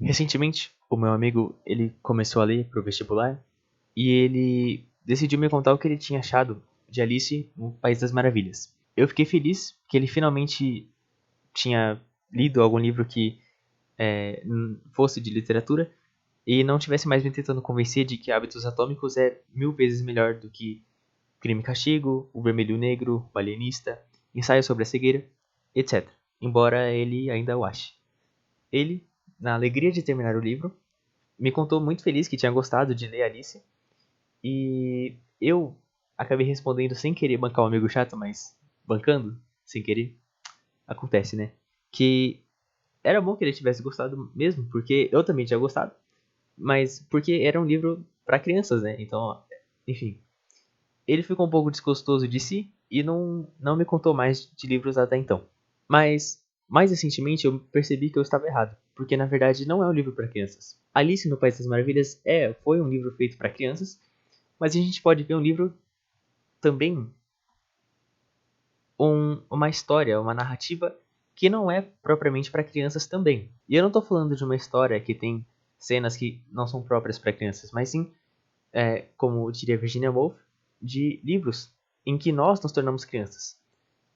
Recentemente, o meu amigo, ele começou a ler pro vestibular e ele decidiu me contar o que ele tinha achado de Alice no País das Maravilhas. Eu fiquei feliz que ele finalmente tinha lido algum livro que fosse de literatura e não tivesse mais me tentando convencer de que Hábitos Atômicos é 1000 vezes melhor do que Crime e Castigo, O Vermelho e o Negro, O Alienista, Ensaio sobre a Cegueira, etc. Embora ele ainda o ache. Ele, na alegria de terminar o livro, me contou muito feliz que tinha gostado de ler Alice. E eu acabei respondendo sem querer bancar um amigo chato, mas bancando, sem querer, acontece, né? Que era bom que ele tivesse gostado mesmo, porque eu também tinha gostado, mas porque era um livro para crianças, né? Então, enfim. Ele ficou um pouco desgostoso de si e não me contou mais de livros até então. Mas, mais recentemente, eu percebi que eu estava errado, porque na verdade não é um livro para crianças. Alice no País das Maravilhas foi um livro feito para crianças, mas a gente pode ver um livro também, uma história, uma narrativa que não é propriamente para crianças também. E eu não estou falando de uma história que tem cenas que não são próprias para crianças, mas sim, como diria Virginia Woolf, de livros em que nós nos tornamos crianças.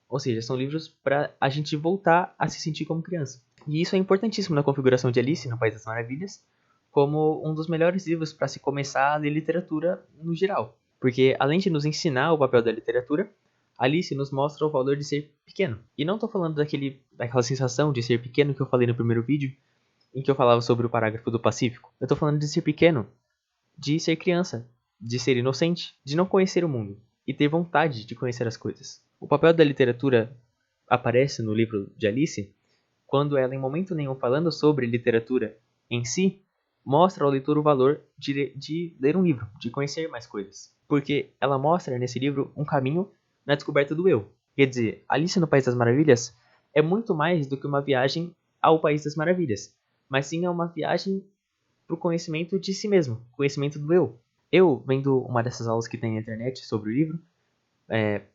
Ou seja, são livros para a gente voltar a se sentir como criança. E isso é importantíssimo na configuração de Alice no País das Maravilhas, como um dos melhores livros para se começar a ler literatura no geral. Porque além de nos ensinar o papel da literatura, Alice nos mostra o valor de ser pequeno. E não estou falando daquela sensação de ser pequeno que eu falei no primeiro vídeo, em que eu falava sobre o parágrafo do Pacífico. Eu estou falando de ser pequeno, de ser criança, de ser inocente, de não conhecer o mundo e ter vontade de conhecer as coisas. O papel da literatura aparece no livro de Alice quando ela, em momento nenhum falando sobre literatura em si, mostra ao leitor o valor de ler um livro, de conhecer mais coisas. Porque ela mostra nesse livro um caminho na descoberta do eu. Quer dizer, Alice no País das Maravilhas é muito mais do que uma viagem ao País das Maravilhas, mas sim é uma viagem para o conhecimento de si mesmo, conhecimento do eu. Eu, vendo uma dessas aulas que tem na internet sobre o livro,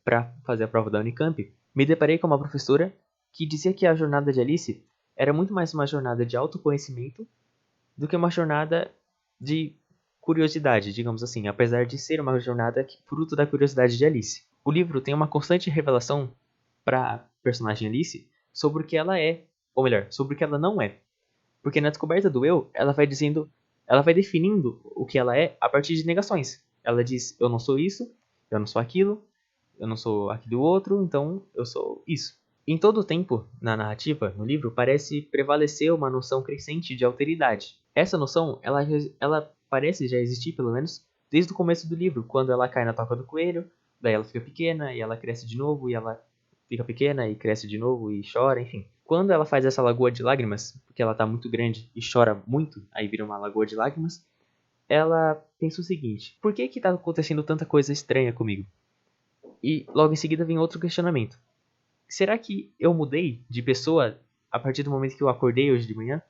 para fazer a prova da Unicamp, me deparei com uma professora que dizia que a jornada de Alice era muito mais uma jornada de autoconhecimento do que uma jornada de curiosidade, digamos assim, apesar de ser uma jornada fruto da curiosidade de Alice. O livro tem uma constante revelação para a personagem Alice sobre o que ela é, ou melhor, sobre o que ela não é. Porque na descoberta do eu, ela vai definindo o que ela é a partir de negações. Ela diz: eu não sou isso, eu não sou aquilo, eu não sou aquilo outro, então eu sou isso. Em todo o tempo, na narrativa, no livro, parece prevalecer uma noção crescente de alteridade. Essa noção, ela parece já existir, pelo menos, desde o começo do livro, quando ela cai na toca do coelho, daí ela fica pequena, e ela cresce de novo, e ela fica pequena, e cresce de novo, e chora, enfim. Quando ela faz essa lagoa de lágrimas, porque ela tá muito grande e chora muito, aí vira uma lagoa de lágrimas, ela pensa o seguinte: por que tá acontecendo tanta coisa estranha comigo? E logo em seguida vem outro questionamento. Será que eu mudei de pessoa a partir do momento que eu acordei hoje de manhã?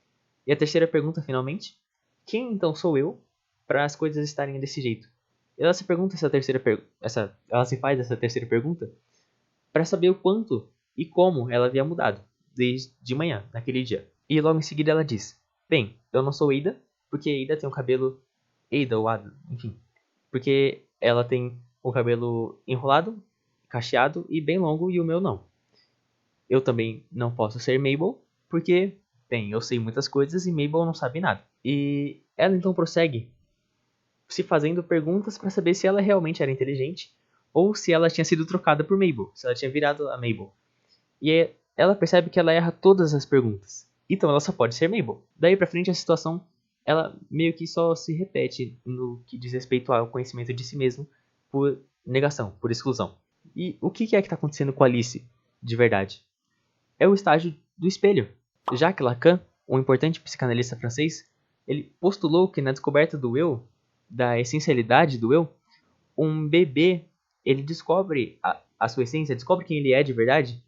E a terceira pergunta, finalmente: quem então sou eu para as coisas estarem desse jeito? Ela se pergunta ela se faz essa terceira pergunta para saber o quanto e como ela havia mudado desde de manhã, naquele dia. E logo em seguida ela diz: bem, eu não sou Ada, porque Ada tem um cabelo Ada ou Ada, enfim, porque ela tem o cabelo enrolado, cacheado e bem longo e o meu não. Eu também não posso ser Mabel, porque, bem, eu sei muitas coisas e Mabel não sabe nada. E ela então prossegue se fazendo perguntas para saber se ela realmente era inteligente ou se ela tinha sido trocada por Mabel, se ela tinha virado a Mabel. E ela percebe que ela erra todas as perguntas. Então ela só pode ser Mabel. Daí pra frente a situação, ela meio que só se repete no que diz respeito ao conhecimento de si mesmo por negação, por exclusão. E o que é que está acontecendo com Alice, de verdade? É o estágio do espelho. Jacques Lacan, um importante psicanalista francês, ele postulou que na descoberta do eu, da essencialidade do eu, um bebê, ele descobre a sua essência, descobre quem ele é de verdade,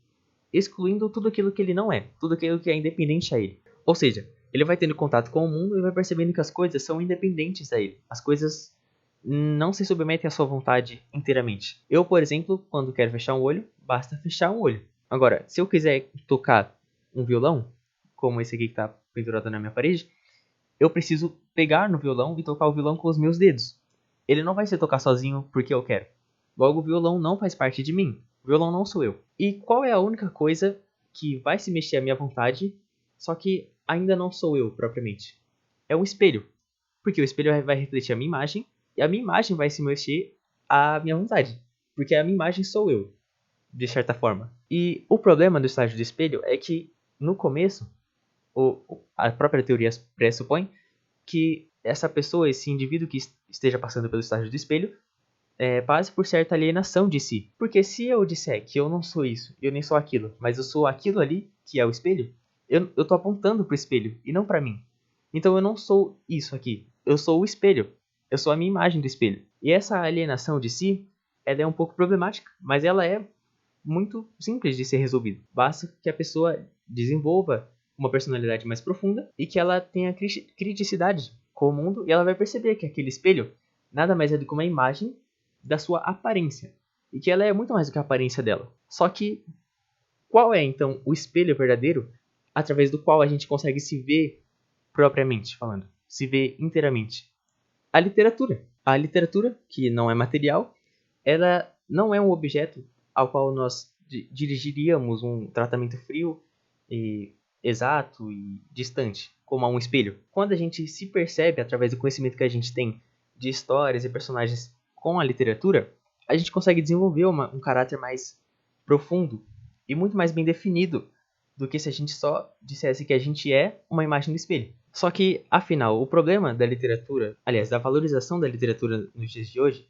excluindo tudo aquilo que ele não é, tudo aquilo que é independente a ele. Ou seja, ele vai tendo contato com o mundo e vai percebendo que as coisas são independentes a ele. As coisas não se submetem à sua vontade inteiramente. Eu, por exemplo, quando quero fechar um olho, basta fechar um olho. Agora, se eu quiser tocar um violão, como esse aqui que está pendurado na minha parede, eu preciso pegar no violão e tocar o violão com os meus dedos. Ele não vai se tocar sozinho porque eu quero. Logo, o violão não faz parte de mim. O violão não sou eu. E qual é a única coisa que vai se mexer à minha vontade, só que ainda não sou eu propriamente? É um espelho. Porque o espelho vai refletir a minha imagem, e a minha imagem vai se mexer à minha vontade. Porque a minha imagem sou eu, de certa forma. E o problema do estágio do espelho é que, no começo, a própria teoria pressupõe que essa pessoa, esse indivíduo que esteja passando pelo estágio do espelho, passe por certa alienação de si. Porque se eu disser que eu não sou isso, eu nem sou aquilo, mas eu sou aquilo ali, que é o espelho, eu tô apontando pro espelho e não para mim. Então eu não sou isso aqui, eu sou o espelho. Eu sou a minha imagem do espelho. E essa alienação de si, ela é um pouco problemática, mas ela é muito simples de ser resolvida. Basta que a pessoa desenvolva uma personalidade mais profunda e que ela tenha criticidade com o mundo, e ela vai perceber que aquele espelho nada mais é do que uma imagem da sua aparência, e que ela é muito mais do que a aparência dela. Só que qual é então o espelho verdadeiro através do qual a gente consegue se ver propriamente falando, se ver inteiramente? A literatura. A literatura, que não é material, ela não é um objeto ao qual nós dirigiríamos um tratamento frio e exato e distante, como a um espelho. Quando a gente se percebe através do conhecimento que a gente tem de histórias e personagens com a literatura, a gente consegue desenvolver um caráter mais profundo e muito mais bem definido do que se a gente só dissesse que a gente é uma imagem do espelho. Só que, afinal, o problema da literatura, aliás, da valorização da literatura nos dias de hoje,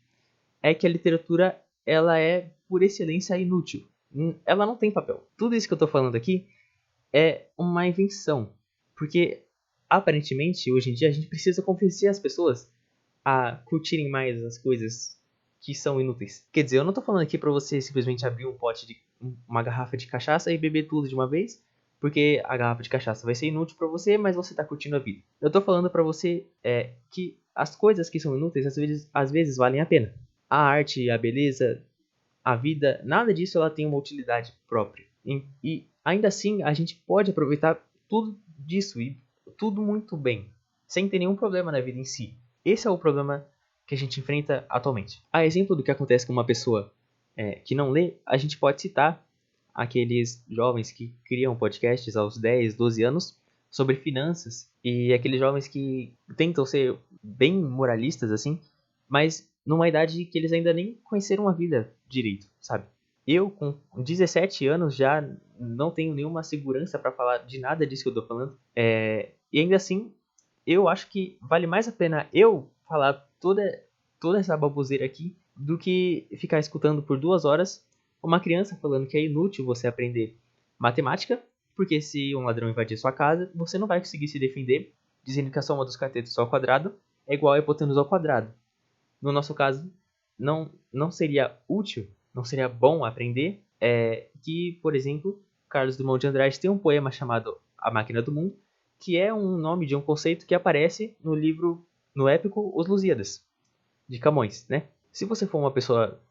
é que a literatura ela é, por excelência, inútil. Ela não tem papel. Tudo isso que eu estou falando aqui é uma invenção. Porque, aparentemente, hoje em dia, a gente precisa convencer as pessoas a curtirem mais as coisas que são inúteis. Quer dizer, eu não estou falando aqui para você simplesmente abrir uma garrafa de cachaça e beber tudo de uma vez, porque a garrafa de cachaça vai ser inútil para você, mas você está curtindo a vida. Eu estou falando para você que as coisas que são inúteis às vezes valem a pena. A arte, a beleza, a vida, nada disso ela tem uma utilidade própria. E ainda assim a gente pode aproveitar tudo disso e tudo muito bem, sem ter nenhum problema na vida em si. Esse é o problema que a gente enfrenta atualmente. A exemplo do que acontece com uma pessoa que não lê, a gente pode citar aqueles jovens que criam podcasts aos 10, 12 anos sobre finanças, e aqueles jovens que tentam ser bem moralistas assim, mas numa idade que eles ainda nem conheceram a vida direito, sabe? Eu, com 17 anos, já não tenho nenhuma segurança para falar de nada disso que eu tô falando. E ainda assim, eu acho que vale mais a pena eu falar toda essa baboseira aqui do que ficar escutando por 2 horas uma criança falando que é inútil você aprender matemática, porque se um ladrão invadir sua casa, você não vai conseguir se defender dizendo que a soma dos catetos ao quadrado é igual a hipotenusa ao quadrado. No nosso caso, não seria útil, não seria bom aprender que, por exemplo, Carlos Drummond de Andrade tem um poema chamado A Máquina do Mundo, que é um nome de um conceito que aparece no épico Os Lusíadas, de Camões, né? Se você for uma pessoa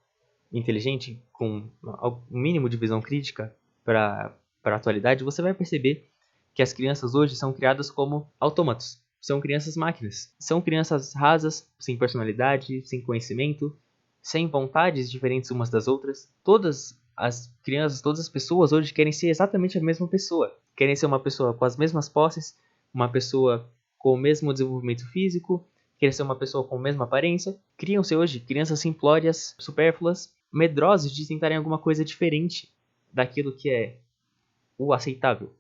inteligente, com um mínimo de visão crítica para a atualidade, você vai perceber que as crianças hoje são criadas como autômatos. São crianças máquinas. São crianças rasas, sem personalidade, sem conhecimento, sem vontades diferentes umas das outras. Todas as crianças, todas as pessoas hoje querem ser exatamente a mesma pessoa. Querem ser uma pessoa com as mesmas posses, uma pessoa com o mesmo desenvolvimento físico, querem ser uma pessoa com a mesma aparência. Criam-se hoje crianças simplórias, supérfluas, medrosos de tentarem alguma coisa diferente daquilo que é o aceitável.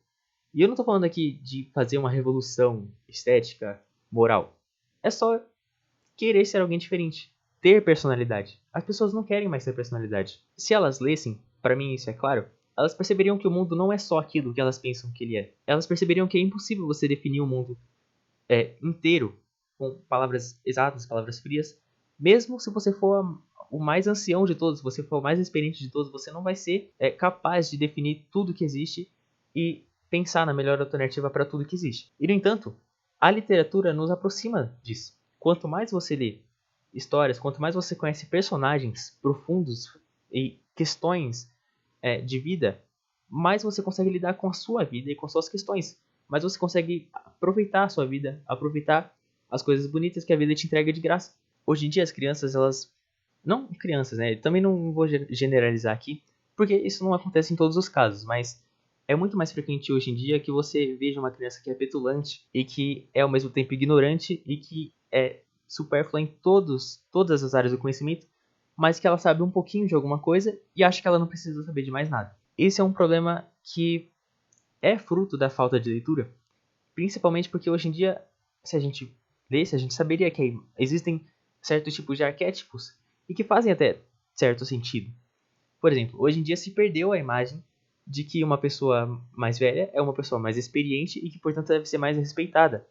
E eu não estou falando aqui de fazer uma revolução estética, moral. É só querer ser alguém diferente, ter personalidade. As pessoas não querem mais ter personalidade. Se elas lessem, para mim isso é claro, elas perceberiam que o mundo não é só aquilo que elas pensam que ele é. Elas perceberiam que é impossível você definir o mundo inteiro com palavras exatas, palavras frias. Mesmo se você for o mais ancião de todos, se você for o mais experiente de todos, você não vai ser capaz de definir tudo que existe e pensar na melhor alternativa para tudo que existe. E, no entanto, a literatura nos aproxima disso. Quanto mais você lê histórias, quanto mais você conhece personagens profundos e questões de vida, mais você consegue lidar com a sua vida e com suas questões. mas você consegue aproveitar a sua vida, aproveitar as coisas bonitas que a vida te entrega de graça. Hoje em dia as crianças, elas... Não crianças, né? Também não vou generalizar aqui, porque isso não acontece em todos os casos, mas é muito mais frequente hoje em dia que você veja uma criança que é petulante e que é ao mesmo tempo ignorante e que é supérflua em todas as áreas do conhecimento, mas que ela sabe um pouquinho de alguma coisa e acha que ela não precisa saber de mais nada. Esse é um problema que é fruto da falta de leitura, principalmente porque hoje em dia, se a gente lesse, a gente saberia que existem certos tipos de arquétipos e que fazem até certo sentido. Por exemplo, hoje em dia se perdeu a imagem de que uma pessoa mais velha é uma pessoa mais experiente e que, portanto, deve ser mais respeitada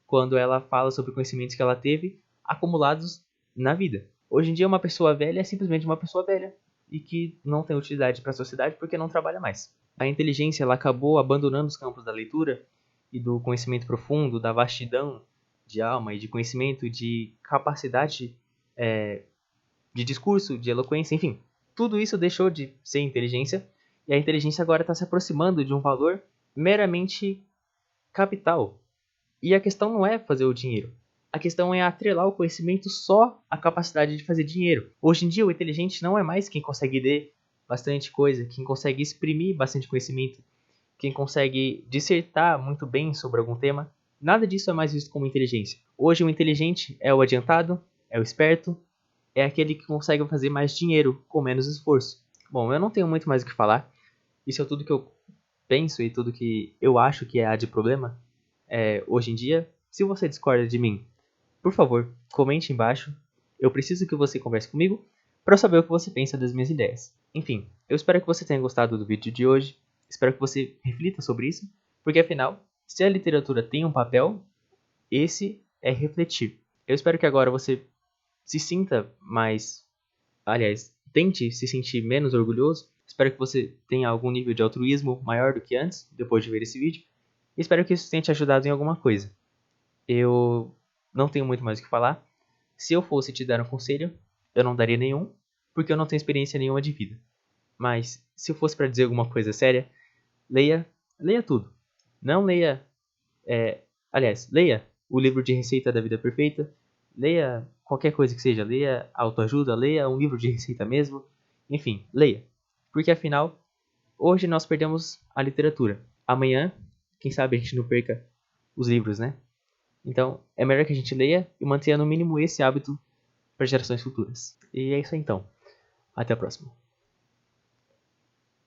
quando ela fala sobre conhecimentos que ela teve acumulados na vida. Hoje em dia, uma pessoa velha é simplesmente uma pessoa velha e que não tem utilidade para a sociedade porque não trabalha mais. A inteligência ela acabou abandonando os campos da leitura e do conhecimento profundo, da vastidão de alma e de conhecimento, de capacidade de discurso, de eloquência, enfim. Tudo isso deixou de ser inteligência e a inteligência agora está se aproximando de um valor meramente capital. E a questão não é fazer o dinheiro. A questão é atrelar o conhecimento só à capacidade de fazer dinheiro. Hoje em dia, o inteligente não é mais quem consegue ler bastante coisa, quem consegue exprimir bastante conhecimento, quem consegue dissertar muito bem sobre algum tema. Nada disso é mais visto como inteligência. Hoje, o inteligente é o adiantado, é o esperto, é aquele que consegue fazer mais dinheiro com menos esforço. Bom, eu não tenho muito mais o que falar. Isso é tudo que eu penso e tudo que eu acho que há de problema hoje em dia. Se você discorda de mim, por favor, comente embaixo. Eu preciso que você converse comigo para saber o que você pensa das minhas ideias. Enfim, eu espero que você tenha gostado do vídeo de hoje. Espero que você reflita sobre isso, porque afinal, se a literatura tem um papel, esse é refletir. Eu espero que agora você se sinta mais... Aliás, tente se sentir menos orgulhoso. Espero que você tenha algum nível de altruísmo maior do que antes, depois de ver esse vídeo. E espero que isso tenha te ajudado em alguma coisa. Eu não tenho muito mais o que falar. Se eu fosse te dar um conselho, eu não daria nenhum, porque eu não tenho experiência nenhuma de vida. Mas, se eu fosse para dizer alguma coisa séria, leia tudo. Não leia... aliás, leia o livro de receita da vida perfeita, leia qualquer coisa que seja, leia autoajuda, leia um livro de receita mesmo, enfim, leia. Porque afinal, hoje nós perdemos a literatura. Amanhã, quem sabe a gente não perca os livros, né? Então, é melhor que a gente leia e mantenha no mínimo esse hábito para gerações futuras. E é isso aí então. Até a próxima.